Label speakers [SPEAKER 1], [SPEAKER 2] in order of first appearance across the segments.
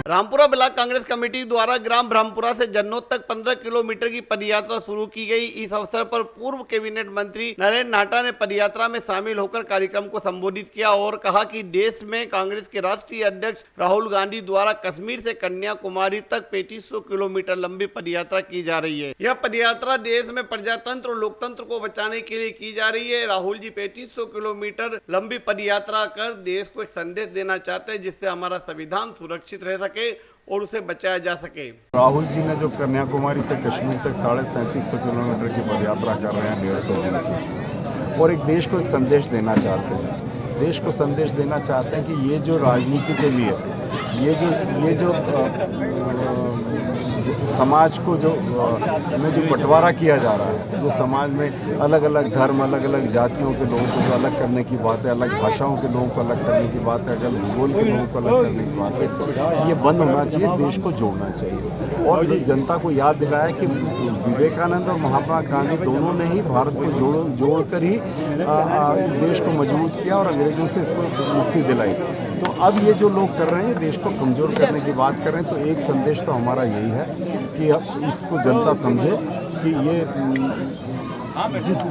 [SPEAKER 1] Rampura block Congress committee द्वारा ग्राम ब्रह्मपुरा से जन्नोद तक 15 किलोमीटर की पदयात्रा शुरू की गई। इस अवसर पर पूर्व कैबिनेट मंत्री नरेंद्र नाटा ने पदयात्रा में शामिल होकर कार्यक्रम को संबोधित किया और कहा कि देश में कांग्रेस के राष्ट्रीय अध्यक्ष राहुल गांधी द्वारा कश्मीर से कन्याकुमारी तक 3500 किलोमीटर लंबी पदयात्रा की जा रही है। यह पदयात्रा देश में प्रजातंत्र और लोकतंत्र को बचाने के लिए की जा रही है। राहुल जी 3500 किलोमीटर लंबी पदयात्रा कर देश को एक संदेश देना चाहते हैं जिससे हमारा संविधान सुरक्षित रह सके और उसे बचाया जा सके।
[SPEAKER 2] राहुल जी ने जो कन्याकुमारी से कश्मीर तक 3750 किलोमीटर की पदयात्रा कर रहे हैं 150 दिन की, और एक देश को एक संदेश देना चाहते हैं। देश को संदेश देना चाहते हैं कि ये जो राजनीति के लिए ये जो समाज को जो बंटवारा किया जा रहा है, जो समाज में अलग अलग धर्म, अलग अलग जातियों के लोगों को अलग करने की बात है, अलग भाषाओं के लोगों को अलग करने की बात है, अलग भूगोल के लोगों को अलग करने की बात है, ये बंद होना चाहिए। देश को जोड़ना चाहिए और जनता को याद दिलाया कि विवेकानंद और महात्मा गांधी दोनों ने ही भारत को जोड़कर ही इस देश को मजबूत किया और अंग्रेजों से इसको मुक्ति दिलाई। तो अब ये जो लोग कर रहे हैं देश को कमज़ोर करने की बात कर रहे हैं, तो एक संदेश तो हमारा यही है कि अब इसको जनता समझे कि ये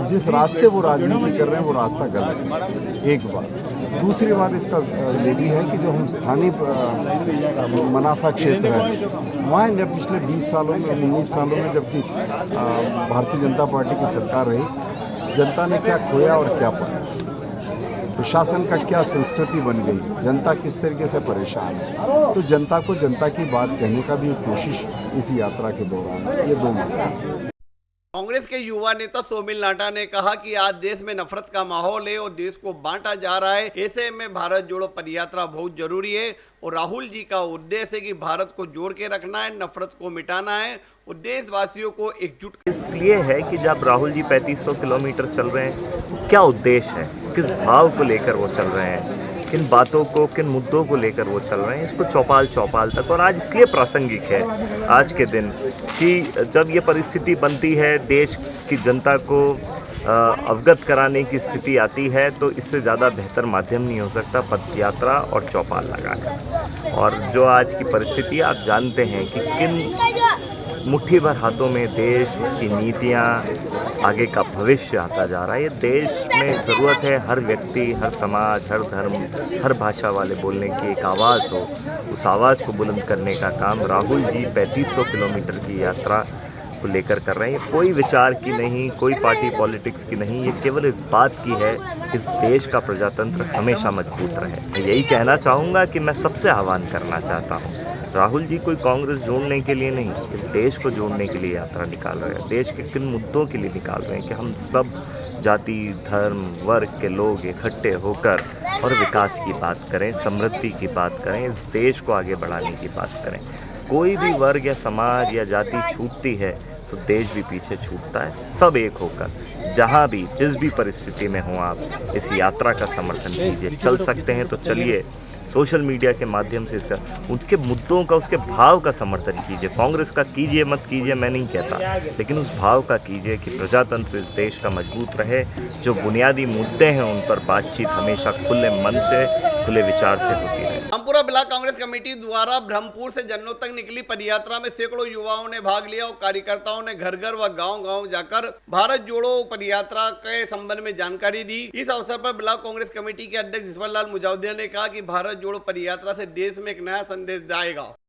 [SPEAKER 2] जिस रास्ते वो राजनीति कर रहे हैं वो रास्ता गलत है। एक बात। दूसरी बात इसका ये भी है कि जो हम स्थानीय मनासा क्षेत्र है वहाँ जब पिछले 20 सालों में 19 सालों में जबकि भारतीय जनता पार्टी की सरकार रही, जनता ने क्या खोया और क्या पाया, प्रशासन का क्या संस्कृति बन गई, जनता किस तरीके से परेशान है। तो जनता को जनता की बात कहने का भी एक कोशिश इस यात्रा के दौरान है। ये दो मकसद।
[SPEAKER 1] कांग्रेस के युवा नेता सोमिल नाटा ने कहा कि आज देश में नफरत का माहौल है और देश को बांटा जा रहा है। ऐसे में भारत जोड़ो पदयात्रा बहुत जरूरी है और राहुल जी का उद्देश्य है कि भारत को जोड़ के रखना है, नफरत को मिटाना है और देशवासियों को एकजुट।
[SPEAKER 3] इसलिए है कि जब राहुल जी 3500 किलोमीटर चल रहे हैं, क्या उद्देश्य है, किस भाव को लेकर वो चल रहे हैं, किन बातों को, किन मुद्दों को लेकर वो चल रहे हैं, इसको चौपाल तक। और आज इसलिए प्रासंगिक है आज के दिन कि जब ये परिस्थिति बनती है, देश की जनता को अवगत कराने की स्थिति आती है, तो इससे ज़्यादा बेहतर माध्यम नहीं हो सकता पदयात्रा और चौपाल लगाकर। और जो आज की परिस्थिति आप जानते हैं कि किन मुट्ठी भर हाथों में देश, उसकी नीतियाँ, आगे का भविष्य आता जा रहा है। ये देश में ज़रूरत है हर व्यक्ति, हर समाज, हर धर्म, हर भाषा वाले बोलने की एक आवाज़ हो। उस आवाज़ को बुलंद करने का काम राहुल जी 3500 किलोमीटर की यात्रा को लेकर कर रहे हैं। कोई विचार की नहीं, कोई पार्टी पॉलिटिक्स की नहीं, ये केवल इस बात की है कि इस देश का प्रजातंत्र हमेशा मजबूत रहे। मैं यही कहना चाहूँगा कि मैं सबसे आह्वान करना चाहता हूँ, राहुल जी कोई कांग्रेस जोड़ने के लिए नहीं, देश को जोड़ने के लिए यात्रा निकाल रहे हैं। देश के किन मुद्दों के लिए निकाल रहे हैं कि हम सब जाति, धर्म, वर्ग के लोग इकट्ठे होकर और विकास की बात करें, समृद्धि की बात करें, इस देश को आगे बढ़ाने की बात करें। कोई भी वर्ग या समाज या जाति छूटती है तो देश भी पीछे छूटता है। सब एक होकर जहाँ भी जिस भी परिस्थिति में हो आप इस यात्रा का समर्थन कीजिए। चल सकते हैं तो चलिए, सोशल मीडिया के माध्यम से इसका, उनके मुद्दों का, उसके भाव का समर्थन कीजिए। कांग्रेस का कीजिए मत कीजिए मैं नहीं कहता, लेकिन उस भाव का कीजिए कि प्रजातंत्र इस देश का मजबूत रहे। जो बुनियादी मुद्दे हैं उन पर बातचीत हमेशा खुले मन से, खुले विचार से होती है।
[SPEAKER 1] रामपुरा ब्लॉक कांग्रेस कमेटी द्वारा ब्रह्मपुर से जन्नोद तक निकली पदयात्रा में सैकड़ों युवाओं ने भाग लिया और कार्यकर्ताओं ने घर घर व गांव-गांव जाकर भारत जोड़ो पदयात्रा के संबंध में जानकारी दी। इस अवसर पर ब्लॉक कांग्रेस कमेटी के अध्यक्ष ईश्वरलाल मुजावदिया ने कहा कि भारत जोड़ो पदयात्रा से देश में एक नया संदेश जाएगा।